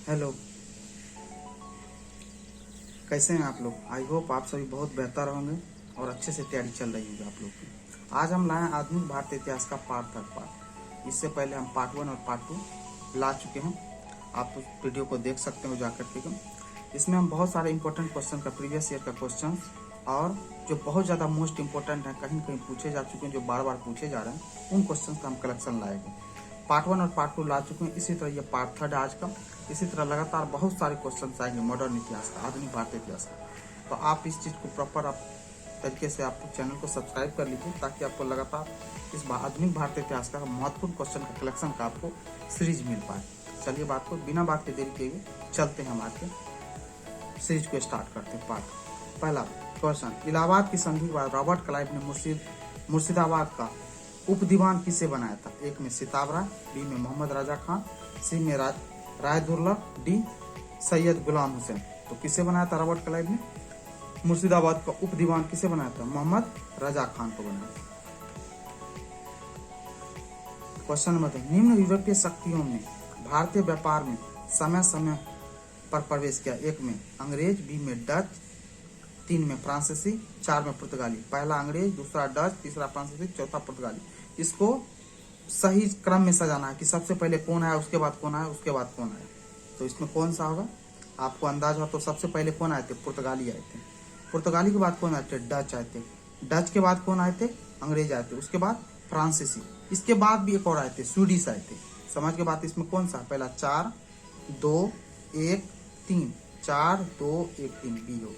Hello, कैसे हैं आप लोग। आई होप आप सभी बहुत बेहतर होंगे और अच्छे से तैयारी चल रही होगी आप लोग की। आज हम लाए हैं आधुनिक भारतीय इतिहास का पार्ट। इससे पहले हम पार्ट 1 और पार्ट 2 ला चुके हैं। आप उस वीडियो को देख सकते हो जाकर के। इसमें हम बहुत सारे इंपॉर्टेंट क्वेश्चन का प्रीवियस ईयर का क्वेश्चन और जो बहुत ज़्यादा मोस्ट इंपॉर्टेंट है, कहीं कहीं पूछे जा चुके हैं, जो बार बार पूछे जा रहे हैं, उन क्वेश्चन का हम कलेक्शन लाएंगे। पार्ट 1 और पार्ट 2 ला चुके हैं। इसी तरह ये पार्ट 3 आज का। इसी तरह लगातार बहुत सारे क्वेश्चन आएंगे मॉडर्न इतिहास का, आधुनिक भारतीय इतिहास का। तो आप इस चीज़ को प्रॉपर आप तरीके से आप चैनल को सब्सक्राइब कर लीजिए, ताकि आपको लगातार इस आधुनिक भारतीय इतिहास का महत्वपूर्ण क्वेश्चन का कलेक्शन का आपको सीरीज मिल पाए। चलिए बात को बिना बात के देरी किए हुए चलते हैं, हम आज के सीरीज को स्टार्ट करते हैं। पार्ट पहला क्वेश्चन, इलाहाबाद की संधि के बाद रॉबर्ट क्लाइव ने मुर्शिदाबाद का उप दीवान किसे बनाया था? एक में सिताब राय, बी में मोहम्मद रजा खान, सी में राय दुर्लभ, डी सैयद गुलाम हुसैन। तो किसे बनाया था रॉबर्ट क्लाइव ने मुर्शिदाबाद का उप दीवान? किसे बनाया था? मोहम्मद रजा खान को बनाया था। क्वेश्चन नंबर 2, निम्न यूरोपीय शक्तियों ने भारतीय व्यापार में समय समय पर प्रवेश किया। एक में अंग्रेज, बी में डच, 3 में फ्रांसीसी, 4 में पुर्तगाली। पहला अंग्रेज, दूसरा डच, तीसरा फ्रांसीसी, चौथा पुर्तगाली। इसको सही क्रम में सजाना है कि सबसे पहले कौन आया, उसके बाद कौन आया, उसके बाद कौन आया। तो इसमें कौन सा होगा? आपको अंदाज हो तो सबसे पहले कौन आए थे? पुर्तगाली आए थे। पुर्तगाली के बाद कौन आए थे? डच आए थे। डच के बाद कौन आए थे? अंग्रेज आए थे। उसके बाद फ्रांसीसी। इसके बाद भी एक और आए थे, स्वीडिश आए थे। समझ के बाद इसमें कौन सा? पहला 4 2 1 3, 4 2 1 3 बी हो।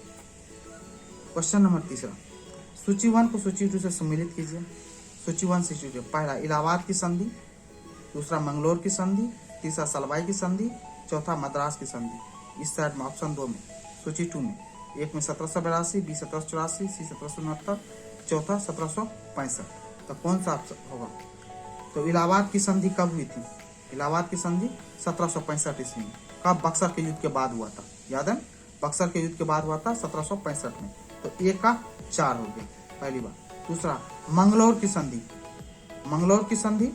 क्वेश्चन नंबर 3, सूची 1 को सूची 2 से सम्मिलित कीजिए। सूची 1 से सूची 2, पहला इलाहाबाद की संधि, दूसरा मंगलोर की संधि, तीसरा सलवाई की संधि, चौथा मद्रास की संधि। इस साइड में ऑप्शन 2 में, सूची 2 में, एक में 1782, बी 1784, सी 1769, चौथा 1765। तो कौन सा ऑप्शन होगा? तो इलाहाबाद की संधि कब हुई थी? इलाहाबाद की संधि 1765 ईस्वी में। कब? बक्सर के युद्ध के बाद हुआ था। याद है, बक्सर के युद्ध के बाद हुआ था 1765 में। तो एक का 4 हो गया, पहली बात। दूसरा, मंगलोर की संधि। मंगलोर की संधि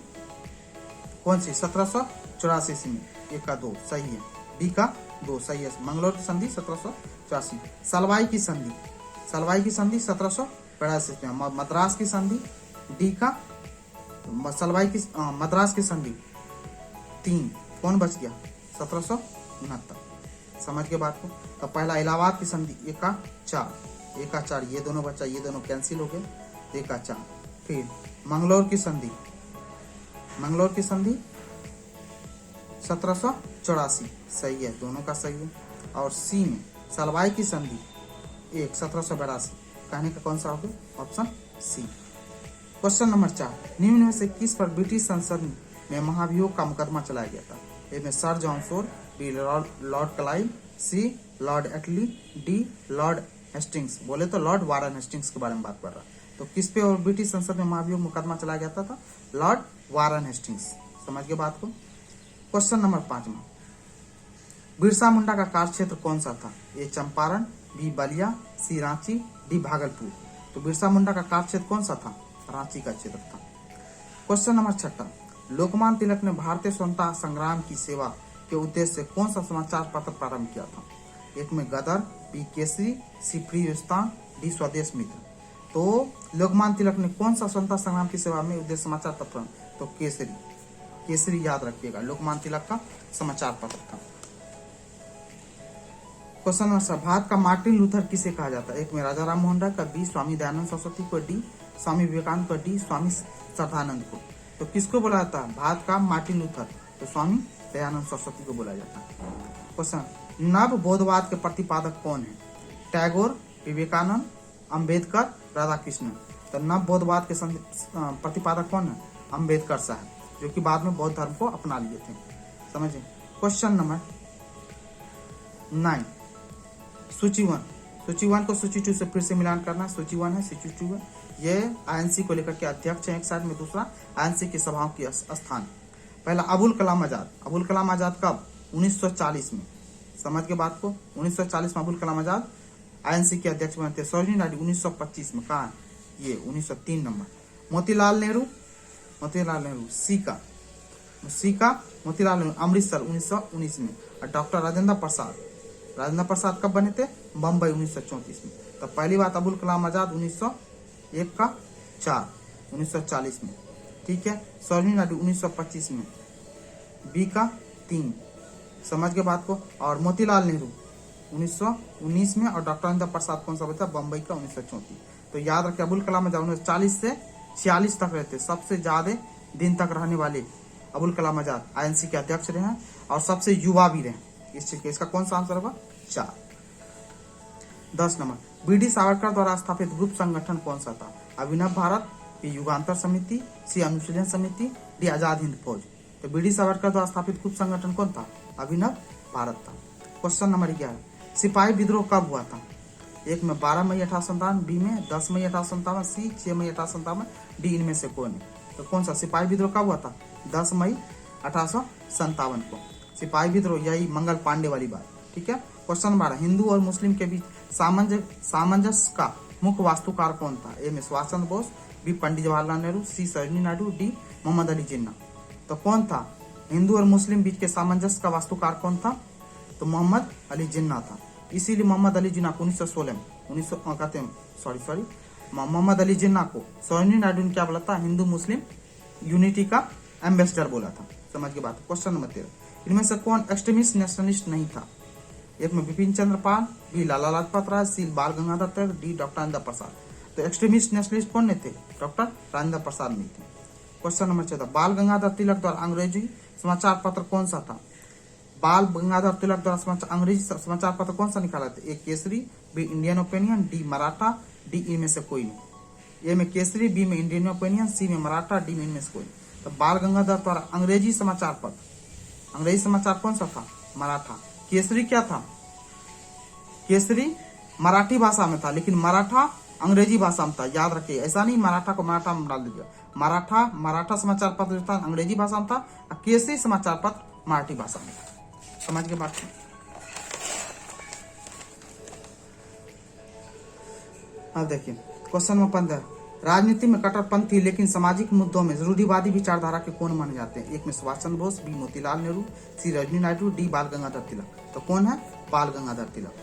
कौन सी? 1784 ईस्वी में। एक का 2 सही है, बी का 2 सही है। मंगलोर की संधि 1784। सलवाई की संधि, सलवाई की संधि 1782 में। मद्रास की संधि, डी का सलवाई की मद्रास की संधि 3, कौन बच गया? 1769। समझ के बात को। तो पहला इलाहाबाद की संधि 1 का 4, 1 का 4, ये दोनों बचा, ये दोनों कैंसिल हो गए, 1 का 4। फिर मंगलोर की संधि, मंगलोर की संधि 1784 सही है, दोनों का सही है। और सी में सलवाई की संधि 1 1782, कहने का कौन सा होगा? Option C. क्वेश्चन नंबर 4, निम्न में से किस पर ब्रिटिश संसद में महाभियोग का मुकदमा चलाया गया था? ए में sir John Shore, B lord Clive, C lord Attlee, D lord Hastings. बोले तो लॉर्ड वारन हेस्टिंग्स के बारे में बात कर रहा है। तो किस पे और ब्रिटिश संसद में महाभियोग मुकदमा चलाया गया था? Lord Warren Hastings. समझ के बात को। क्वेश्चन नंबर 5 में, बिरसा मुंडा का कार्य क्षेत्र कौन सा था? ए चंपारण, बी बलिया, सी रांची, डी भागलपुर। तो बिरसा मुंडा का कार्य क्षेत्र कौन सा था? रांची का क्षेत्र था। क्वेश्चन नंबर 6, लोकमान्य तिलक ने भारतीय स्वतंत्रता संग्राम की सेवा के उद्देश्य से कौन सा समाचार पत्र प्रारंभ किया था? एक में गदर, बी केसरी, सी फ्री हिंदुस्तान, डी स्वदेश मित्र। तो लोकमान्य तिलक ने कौन सा स्वतंत्रता संग्राम की सेवा में उद्देश्य समाचार पत्र? तो केसरी, केसरी याद रखिएगा, लोकमान्य तिलक का समाचार पत्र था। क्वेश्चन नंबर 7, भारत का मार्टिन लूथर किसे कहा जाता है? एक में राजा राम मोहन राय का, बी स्वामी दयानंद सरस्वती को, डी स्वामी विवेकानंद को, डी स्वामी श्रद्धानंद को। तो किसको बोला जाता है भारत का मार्टिन लूथर? तो स्वामी दयानंद सरस्वती को बोला जाता है। क्वेश्चन, नव बोधवाद के प्रतिपादक कौन है? टैगोर, विवेकानंद, अंबेडकर, राधा कृष्णन। तो नव बोधवाद के प्रतिपादक कौन है? अंबेडकर साहब, जो कि बाद में बौद्ध धर्म को अपना लिए थे। समझे। क्वेश्चन नंबर 9, सूची 1, सूची 1 को सूची 2 से फिर से मिलान करना। सूची 1 है, सूची 2 है। ये आईएनसी को लेकर के अध्यक्ष है एक साइड में, दूसरा आईएनसी की सभाओं की स्थान। पहला अबुल कलाम आजाद। अबुल कलाम आजाद कब? 1940 में। समझ के बात को। 1940 में अबुल कलाम आजाद आईएनसी के अध्यक्ष बने थे। सरोजिनी नायडू 1925 में। कहा? ये 1903 नंबर। मोतीलाल नेहरू, मोतीलाल नेहरू सी का। सी का मोतीलाल नेहरू अमृतसर 1919 में। और डॉक्टर राजेंद्र प्रसाद कब बने थे? बम्बई 1934 में। तो पहली बात अबुल कलाम आजाद 1901 का 4 1940 में, ठीक है। सरोजिनी नायडू 1925 में, बी का 3, समझ के बात को। और मोतीलाल नेहरू 1919 में, और डॉक्टर राजेंद्र प्रसाद कौन सा बता? बम्बई का 1934। तो याद रखें अबुल कलाम आजाद 1940 से 46 तक रहते, सबसे ज्यादा दिन तक रहने वाले अबुल कलाम आजाद आईएनसी के अध्यक्ष रहे हैं और सबसे युवा भी रहे इस चीज के। इसका कौन सा आंसर होगा? 4। 10 नंबर बीडी सावरकर द्वारा स्थापित ग्रुप संगठन कौन सा था? अभिनव भारत, बी युगांतर समिति, सी अनुशीलन समिति, डी आजाद हिंद फौज। तो बीडी सावरकर द्वारा स्थापित ग्रुप संगठन कौन था? अभिनव भारत था। क्वेश्चन नंबर 11 सिपाही विद्रोह कब हुआ था? एक में 12 मई 1857, बी में 10 मई 1857, सी 6 मई 1857, डी इनमें से कौन है? तो कौन सा सिपाही विद्रोह कब हुआ था? 10 मई 1857 को सिपाही विद्रोह, यही मंगल पांडे वाली बात, ठीक है। क्वेश्चन 12 हिंदू और मुस्लिम के बीच सामंजस्य का मुख्य वास्तुकार कौन था? ए में सुभाष चंद्र बोस, बी पंडित जवाहरलाल नेहरू, सी सरोजिनी नायडू, डी मोहम्मद अली जिन्ना। तो कौन था हिंदू और मुस्लिम बीच के सामंजस्य का वास्तुकार कौन था? तो मोहम्मद अली जिन्ना था। इसीलिए मोहम्मद अली जिन्ना को 1916 में मोहम्मद अली जिन्ना को सरोजिनी नायडू ने क्या बोला था? हिंदू मुस्लिम यूनिटी का एम्बेसडर बोला था। समझ के बात। क्वेश्चन नंबर 13 इनमें से कौन एक्सट्रीमिस्ट नेशनलिस्ट नहीं था? एक में बिपिन चंद्र पाल, बी लाला लाजपत राय, सी बाल गंगाधर तिलक, डी डॉक्टर राजेंद्र प्रसाद। तो एक्सट्रीमिस्ट नेशनलिस्ट कौन नहीं थे? डॉक्टर राजेंद्र प्रसाद नहीं थे। क्वेश्चन नंबर 14 बाल गंगाधर तिलक द्वारा अंग्रेजी समाचार पत्र कौन सा था? बाल गंगाधर तिलक द्वारा अंग्रेजी समाचार पत्र कौन सा निकाला था? A Kesari, B Indian Opinion, D Maratha, D इनमें से कोई नहीं। ए में केसरी, बी में इंडियन ओपिनियन, सी में मराठा, डी में इनमें से कोई। तो बाल गंगाधर द्वारा अंग्रेजी समाचार पत्र, अंग्रेजी समाचार कौन सा था? मराठा। केसरी क्या था? केसरी मराठी भाषा में था, लेकिन मराठा अंग्रेजी भाषा में था। याद रखिए, ऐसा नहीं मराठा को मराठा में डाल दीजिए। मराठा समाचार पत्र जो था अंग्रेजी भाषा में था, और केसरी समाचार पत्र मराठी भाषा में था। समझ के बात। अब देखिए क्वेश्चन नंबर 15 राजनीति में कट्टरपंथी लेकिन सामाजिक मुद्दों में रूढ़िवादी विचारधारा के कौन माने जाते हैं? एक में सुभाष चंद्र बोस, बी मोतीलाल नेहरू, सी रजनी नायडू, डी बाल गंगाधर तिलक। तो कौन है? बाल गंगाधर तिलक।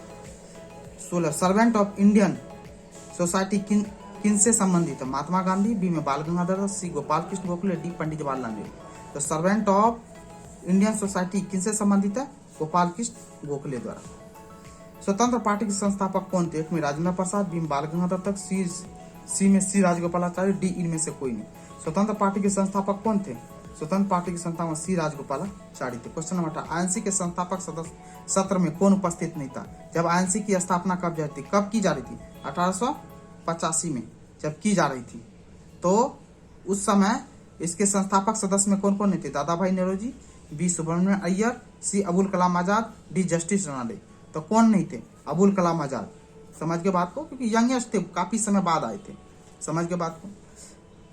16 सर्वेंट ऑफ इंडियन सोसाइटी किन से संबंधित है? महात्मा गांधी, बी में बाल गंगाधर, सी गोपाल कृष्ण गोखले, डी पंडित जवाहरलाल नेहरू। तो सर्वेंट ऑफ इंडियन सोसाइटी किन से संबंधित है? गोपाल कृष्ण गोखले द्वारा। स्वतंत्र पार्टी के संस्थापक कौन थे? एक में राजेंद्र प्रसाद, बी में बाल गंगाधर तिलक, सी में सी राजगोपालाचारी, डी इनमें से कोई नहीं। स्वतंत्र पार्टी के संस्थापक कौन थे? स्वतंत्र पार्टी के संस्थापक सी राजगोपालाचारी थे। क्वेश्चन नंबर 18 आईएनसी के संस्थापक सत्र में कौन उपस्थित नहीं था? जब आईएनसी की स्थापना कब की जा रही थी? 1885 में जब की जा रही थी, तो उस समय इसके संस्थापक सदस्य में कौन कौन नहीं थे? दादा भाई नौरोजी, बी सुब्रमण्यम अय्यर, सी अबुल कलाम आजाद, डी जस्टिस रनाडे। तो कौन नहीं थे? अबुल कलाम आजाद। समझ के बात को, क्योंकि यंगेस्ट थे, काफी समय बाद आए थे। समझ के बात को।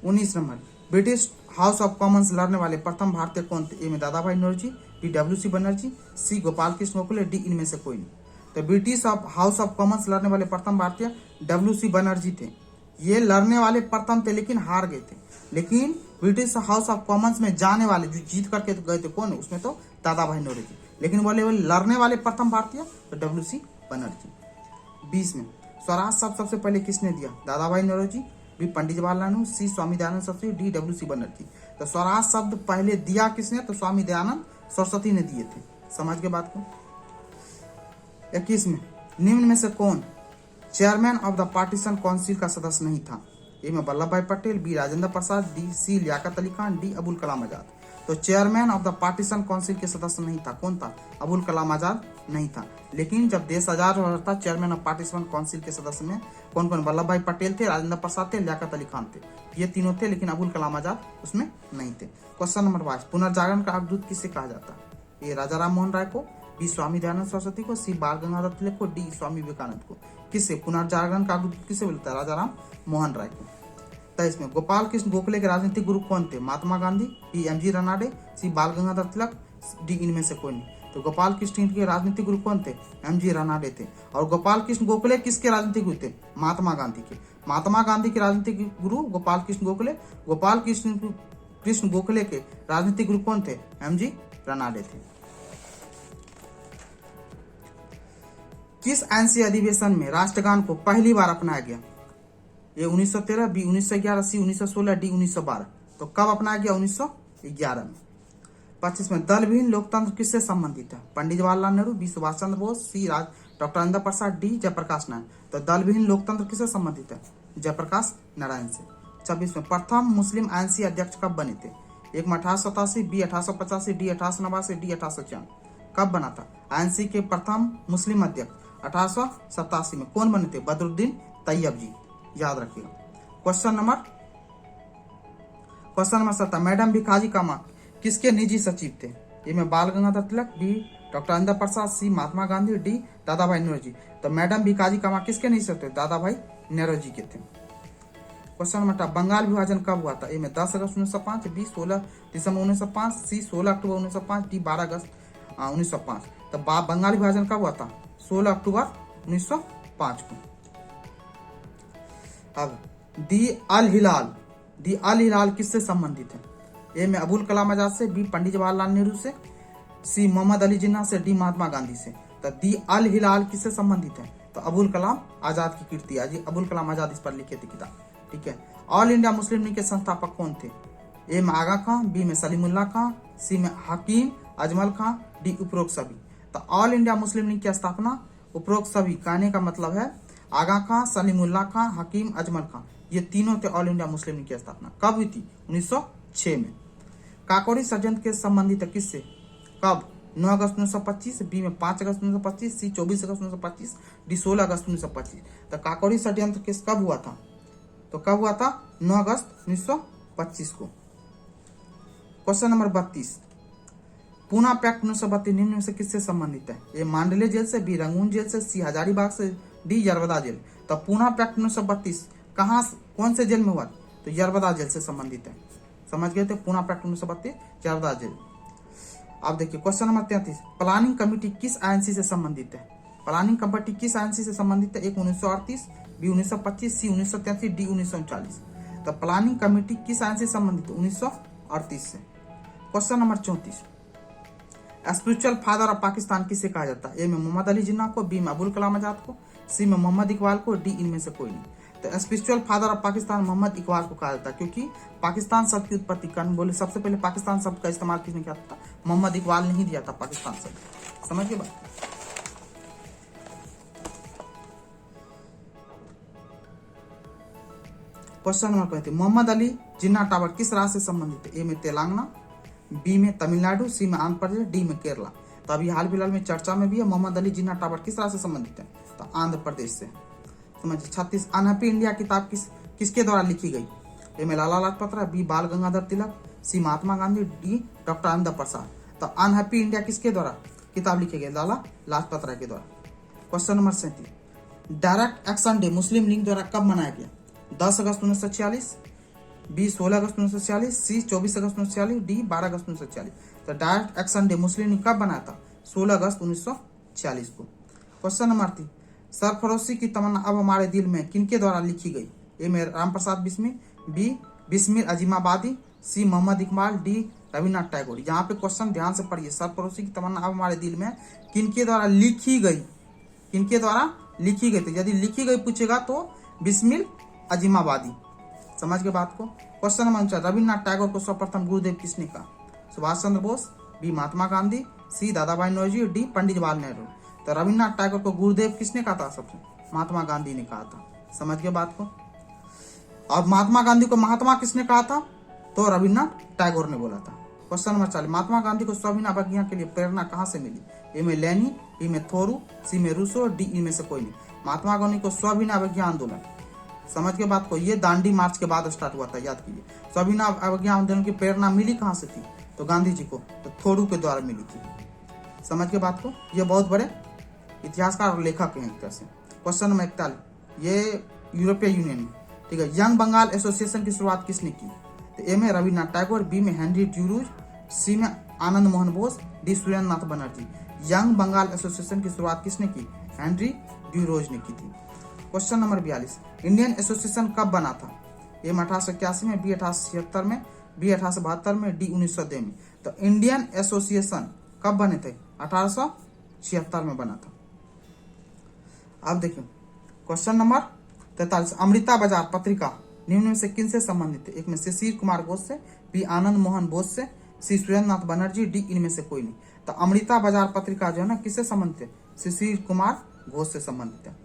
19 number British house of Commons लड़ने वाले प्रथम भारतीय कौन थे? ए में दादा भाई नौरोजी, बी डब्ल्यू.सी. बनर्जी, सी गोपाल कृष्ण गोखले, डी इनमें से कोई नहीं। तो ब्रिटिश हाउस ऑफ कॉमन्स लड़ने वाले प्रथम भारतीय डब्ल्यू.सी. बनर्जी थे। ये लड़ने वाले प्रथम थे लेकिन हार गए थे। लेकिन ब्रिटिश हाउस ऑफ कॉमन्स में जाने वाले जो जीत करके गए थे कौन है? उसमें तो दादा भाई नौरोजी। लेकिन बोले लड़ने वाले प्रथम भारतीय तो डब्ल्यू.सी. बनर्जी। 20 में स्वराज शब्द सबसे पहले किसने दिया? दादा भाई नौरोजी, बी पंडित जवाहरलाल नेहरू, सी स्वामी दयानंद सरस्वती, डी डब्ल्यू.सी. बनर्जी। तो स्वराज शब्द पहले दिया किसने? तो स्वामी दयानंद सरस्वती ने दिए थे। समझ के बात को। 21 में निम्न में से कौन chairman of the partition council का सदस्य नहीं था? ए में Vallabh Bhai Patel, B Rajendra Prasad, D C Liaquat Ali Khan, D Abul Kalam Azad. तो chairman of the partition council के सदस्य नहीं था। कौन था? अबुल कलाम आजाद नहीं था। लेकिन जब देश आजाद हो रहा था, चेयरमैन ऑफ पार्टीशन काउंसिल के सदस्य में कौन कौन? वल्लभ भाई पटेल थे, राजेंद्र प्रसाद थे, लियाकत अली खान थे। ये तीनों थे, लेकिन अबुल कलाम आजाद उसमें नहीं थे। क्वेश्चन नंबर 22 पुनर्जागरण का अवधूत किसे कहा जाता है? ए राजा राम मोहन राय को, बी स्वामी दयानंद सरस्वती को, सी बाल गंगाधर तिलक को, डी स्वामी विवेकानंद को। किसे पुनर्जागरण का अवधूत किसे बोलता है? राजा राम मोहन राय को। 23 में गोपाल कृष्ण गोखले के राजनीतिक गुरु कौन थे? Mahatma Gandhi, B M G Ranade, C Bal Gangadhar तिलक, डी इनमें से कोई नहीं। तो गोपाल कृष्ण के राजनीतिक गुरु कौन थे? एम जी रनाडे थे। और गोपाल कृष्ण गोखले किसके राजनीतिक गुरु थे? महात्मा गांधी के। महात्मा गांधी के राजनीतिक गुरु गोपाल कृष्ण गोखले। गोपाल कृष्ण कृष्ण गोखले के राजनीतिक गुरु कौन थे? एमजी रनाडे थे। किस आईएनसी अधिवेशन में राष्ट्रगान को पहली बार अपनाया गया? ए 1913, बी 1911, सी 1916, डी 1912। तो कब अपनाया गया? 1911 में। 25 में दल विहीन लोकतंत्र किससे संबंधित है? पंडित जवाहरलाल नेहरू, बी सुभाष चंद्र बोस, सी डॉक्टर राजेंद्र प्रसाद, डी जयप्रकाश नारायण। तो दल विहीन लोकतंत्र किससे संबंधित है? जयप्रकाश नारायण से। 26 में प्रथम मुस्लिम आईएनसी अध्यक्ष कब बने थे? एक में 1887, बी 1885, डी 1889, डी 1894। कब बना था आईएनसी के प्रथम मुस्लिम अध्यक्ष? 1887 में। कौन बने थे? बदरुद्दीन तैयब जी, याद रखिएगा। क्वेश्चन नंबर 7, मैडम भिखाजी कामा किसके निजी सचिव थे? ए में बाल गंगाधर तिलक, बी डॉक्टर राजेंद्र प्रसाद, सी महात्मा गांधी, डी दादा भाई नेहरू जी। तो मैडम भिखाजी कामा किसके निजी सचिव थे? दादा भाई नेहरू जी के थे। क्वेश्चन नंबर 8, बंगाल विभाजन कब हुआ था? ए में 10 अगस्त 1905, बी 16 दिसंबर 1905, सी 16 अक्टूबर 1905, डी 12 अगस्त 1905। तो बंगाल विभाजन कब हुआ था? 16 अक्टूबर 1905 को। अब दी अल हिलाल किससे संबंधित है? ए में अबुल कलाम आजाद से, बी पंडित जवाहरलाल नेहरू से, सी मोहम्मद अली जिन्ना से, डी महात्मा गांधी से। तो दी अल हिलाल किससे संबंधित है? तो अबुल कलाम आजाद की कृति है। अबुल कलाम आजाद इस पर लिखे थे किताब। ठीक है। ऑल इंडिया मुस्लिम लीग के संस्थापक कौन थे? ए में आगा खां, बी में सलीमुल्लाह खां, सी में हकीम अजमल खां, डी उपरोक्त सभी। तो ऑल इंडिया मुस्लिम लीग की स्थापना उपरोक्त सभी कहने का मतलब है आगा खां, सलीमुल्लाह खां, हकीम अजमल खां, ये तीनों थे ऑल इंडिया मुस्लिम लीग की स्थापना। कब हुई थी? 1906 में। काकोरी षड्यंत्र के संबंधित है किससे? कब? 9 अगस्त 1925, बी में 5 अगस्त 1925, सी 24 अगस्त 1925, डी 16 अगस्त 1925। तो काकोरी षड्यंत्र किस कब हुआ था? तो कब हुआ था? 9 अगस्त 1925 को। क्वेश्चन नंबर 32, पूना पैक्ट 1932 निम्न में से किससे संबंधित है? ए मांडले जेल से, बी रंगून जेल से, सी हजारीबाग से, डी यरबदा जेल। तो पूना पैक्ट 1932 कौन से जेल में हुआ? तो यरबदा जेल से संबंधित है। समझ गए थे? Poona pact 1932 Yerwada jail. अब देखिए क्वेश्चन नंबर 33, प्लानिंग कमेटी किस आईएनसी से संबंधित है? प्लानिंग कमेटी किस आईएनसी से संबंधित है? एक 1938, बी 1925, सी 1933, डी 1939। तो प्लानिंग कमेटी किस आईएनसी से संबंधित है? 1938 से। Question number 34, spiritual father of Pakistan किसे कहा जाता है? ए में मोहम्मद अली जिन्ना को, बी में अबुल कलाम आजाद को, सी में मोहम्मद इकबाल को, डी इनमें से कोई नहीं। तो spiritual father of Pakistan Mohammad Iqbal को कहा जाता है, क्योंकि पाकिस्तान शब्द की उत्पत्ति करने बोले सबसे पहले पाकिस्तान शब्द का इस्तेमाल किसने किया था? मोहम्मद इकबाल ने ही दिया था पाकिस्तान शब्द। समझ गए बात? Question number 35, Mohammad Ali Jinnah tower किस राज्य से संबंधित है? ए में तेलंगाना, बी में तमिलनाडु, सी में आंध्र प्रदेश, डी में केरला। तो अभी हाल फिलहाल में चर्चा में भी है मोहम्मद अली जिन्ना टावर किस राज्य से संबंधित है? तो आंध्र प्रदेश से। समझिए। 36, अनहैप्पी इंडिया किताब किसके द्वारा लिखी गई? ए में लाला लाजपत राय, बी बाल गंगाधर तिलक, सी महात्मा गांधी, डी डॉक्टर राजेंद्र प्रसाद। तो अनहैप्पी इंडिया किसके द्वारा किताब लिखी गई? लाला लाजपत राय के द्वारा। Question number 37, direct action day Muslim League द्वारा कब मनाया गया? 10 अगस्त 1946, बी 16 अगस्त 1946, सी 24 अगस्त 1946, डी 12 अगस्त 1946। तो direct action day Muslim league कब बनाया था? 16 अगस्त 1946 को। क्वेश्चन नंबर 3, सरफरोशी की तमन्ना अब हमारे दिल में किनके द्वारा लिखी गई? ए में राम प्रसाद बिस्मिल, बी बिस्मिल अजीमाबादी, सी मोहम्मद इकबाल, डी रविन्द्रनाथ टैगोर। यहाँ पे क्वेश्चन ध्यान से पढ़िए, सरफरोशी की तमन्ना अब हमारे दिल में किनके द्वारा लिखी गई? किनके द्वारा लिखी गई? तो यदि लिखी गई पूछेगा तो बिस्मिल अजीमाबादी। समझ के बात को? क्वेश्चन नंबर 4, रविन्द्रनाथ टैगोर को सर्वप्रथम गुरुदेव किसने कहा? सुभाष चंद्र बोस, बी महात्मा गांधी, सी दादा भाई नौरोजी, डी पंडित जवाहरलाल नेहरू। तो रविन्द्रनाथ टैगोर को गुरुदेव किसने कहा था? सबसे महात्मा गांधी ने कहा था। समझ गए बात को? और महात्मा गांधी को महात्मा किसने कहा था? तो रविन्द्रनाथ टैगोर ने बोला था। क्वेश्चन नंबर 4, महात्मा गांधी को स्वाभिमान अवज्ञा के लिए प्रेरणा कहाँ से मिली? ए में लेनिन, बी में थोरू, सी में रूसो, डी इनमें से कोई नहीं। महात्मा गांधी को स्वाभिमान अवज्ञा आंदोलन, समझ के बात को, ये दांडी मार्च के बाद स्टार्ट हुआ था, याद कीजिए। स्वाभिमान अवज्ञा आंदोलन की प्रेरणा मिली कहाँ से थी? तो गांधी जी को तो थोरू के द्वारा मिली थी। समझ के बात को? ये बहुत बड़े इतिहासकार और लेखक हैं एक तरह से। क्वेश्चन नंबर 41, ये यूरोपीय यूनियन में, ठीक है, यंग बंगाल एसोसिएशन की शुरुआत किसने की? तो ए में रविन्द्रनाथ टैगोर, बी में हेनरी ड्यूरूज, सी में Ananda Mohan Bose, D Surendranath Banerjee. Young Bengal association की शुरुआत किसने की? हेनरी ड्यूरोज ने की थी। क्वेश्चन नंबर 42, इंडियन एसोसिएशन कब बना था? ए में 1881 में, बी 1876 में, बी 1872 में, डी 1902 में। तो इंडियन एसोसिएशन कब बने थे? 1876 में बना था। अब देखिए क्वेश्चन नंबर 43, अमृता बाजार पत्रिका निम्न में से किन से संबंधित है? एक में शिशिर कुमार घोष से, बी आनंद मोहन बोस से, सी सुरेंद्रनाथ बनर्जी, डी इनमें से कोई नहीं। तो अमृता बाजार पत्रिका जो है ना किससे संबंधित है? शिशिर कुमार घोष से संबंधित है।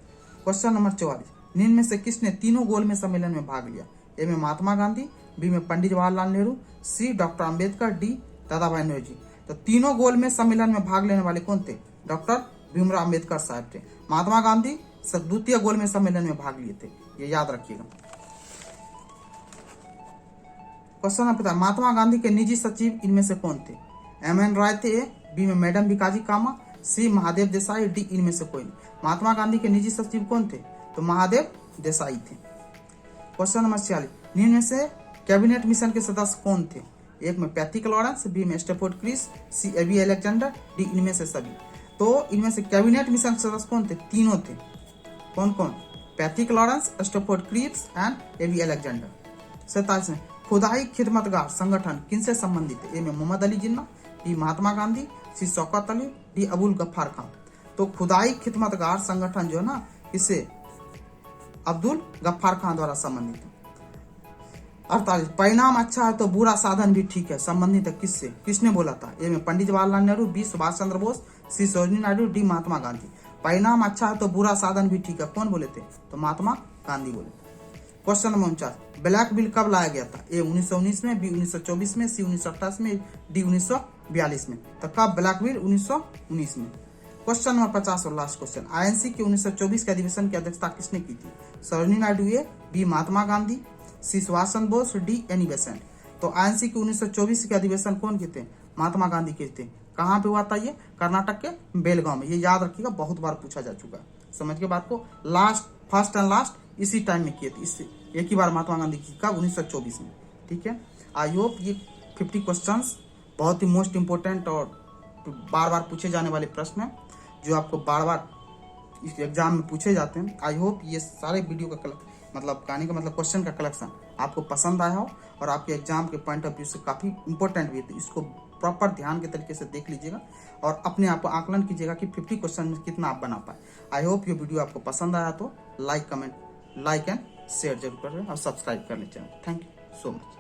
क्वेश्चन नंबर 44, निम्न में से किसने तीनों गोलमेज सम्मेलन में भाग लिया? ए में महात्मा गांधी, बी में पंडित जवाहरलाल नेहरू, सी डॉक्टर अंबेडकर, डी दादा भाई नौरोजी। तो तीनों गोलमेज सम्मेलन में भाग लेने वाले कौन थे? डॉक्टर भीमराव अंबेडकर साहब थे। महात्मा गांधी द्वितीय गोलमेज सम्मेलन में भाग लिए थे, ये याद रखिएगा। क्वेश्चन नंबर, महात्मा गांधी के निजी सचिव इनमें से कौन थे? एम.एन. राय थे, बी में मैडम भिकाजी कामा, सी महादेव देसाई, डी इनमें से कोई नहीं। महात्मा गांधी के निजी सचिव कौन थे? तो महादेव देसाई थे। क्वेश्चन नंबर 46, निम्न में से कैबिनेट मिशन के सदस्य कौन थे? एक में पैथिक लॉरेंस, बी में Stafford Chris, C AB Alexander, D इनमें से सभी। तो इनमें से कैबिनेट मिशन के सदस्य कौन थे? तीनों थे। कौन कौन? Pethick Lawrence, Stafford Cripps and A अलेक्जेंडर। 47 में खुदाई खिदमतगार संगठन किनसे संबंधित है? ए में मोहम्मद अली जिन्ना, बी महात्मा गांधी, सी शौकत अली, डी अबुल गफ्फार खान। तो खुदाई खिदमतगार संगठन जो है ना किसे? अब्दुल गफ्फार खान द्वारा संबंधित है। 48, परिणाम अच्छा है तो बुरा साधन भी ठीक है, संबंधित है किससे? किसने बोला था? ए में पंडित जवाहरलाल नेहरू, बी सुभाष चंद्र बोस, सी सरोजिनी नायडू, डी महात्मा गांधी। परिणाम अच्छा है तो बुरा साधन भी ठीक है, कौन बोले थे? तो महात्मा गांधी बोले थे। क्वेश्चन नंबर 49, ब्लैक बिल कब लाया गया था? ए 1919 में, बी 1924 में, सी 1928 में, डी 1942 में। तो कब ब्लैक बिल? 1919 में। क्वेश्चन नंबर 50 और लास्ट क्वेश्चन, आईएनसी के 1924 के अधिवेशन की अध्यक्षता किसने की थी? सरोजिनी नायडू ए, बी महात्मा गांधी, सी Subhash Chandra Bose, D Annie Besant. तो आईएनसी के 1924 के अधिवेशन कौन के थे? महात्मा गांधी के थे। कहाँ पे हुआ था ये? कर्नाटक के बेलगांव में। ये याद रखिएगा, बहुत बार पूछा जा चुका है। समझ के बात को, फर्स्ट एंड लास्ट इसी टाइम में किए थे, इससे एक ही बार महात्मा गांधी की कब? 1924 में। ठीक है, आई होप ये 50 क्वेश्चंस बहुत ही मोस्ट इंपोर्टेंट और बार बार पूछे जाने वाले प्रश्न हैं जो आपको बार बार इस एग्जाम में पूछे जाते हैं। आई होप ये सारे वीडियो का कहने का मतलब क्वेश्चन का कलेक्शन आपको पसंद आया हो और आपके एग्जाम के पॉइंट ऑफ व्यू से काफ़ी इंपॉर्टेंट भी है। तो इसको प्रॉपर ध्यान के तरीके से देख लीजिएगा और अपने आप को आकलन कीजिएगा कि 50 क्वेश्चन में कितना आप बना पाए। आई होप ये वीडियो आपको पसंद आया तो लाइक एंड शेयर जरूर करें और सब्सक्राइब कर लीजिए। Thank you so much.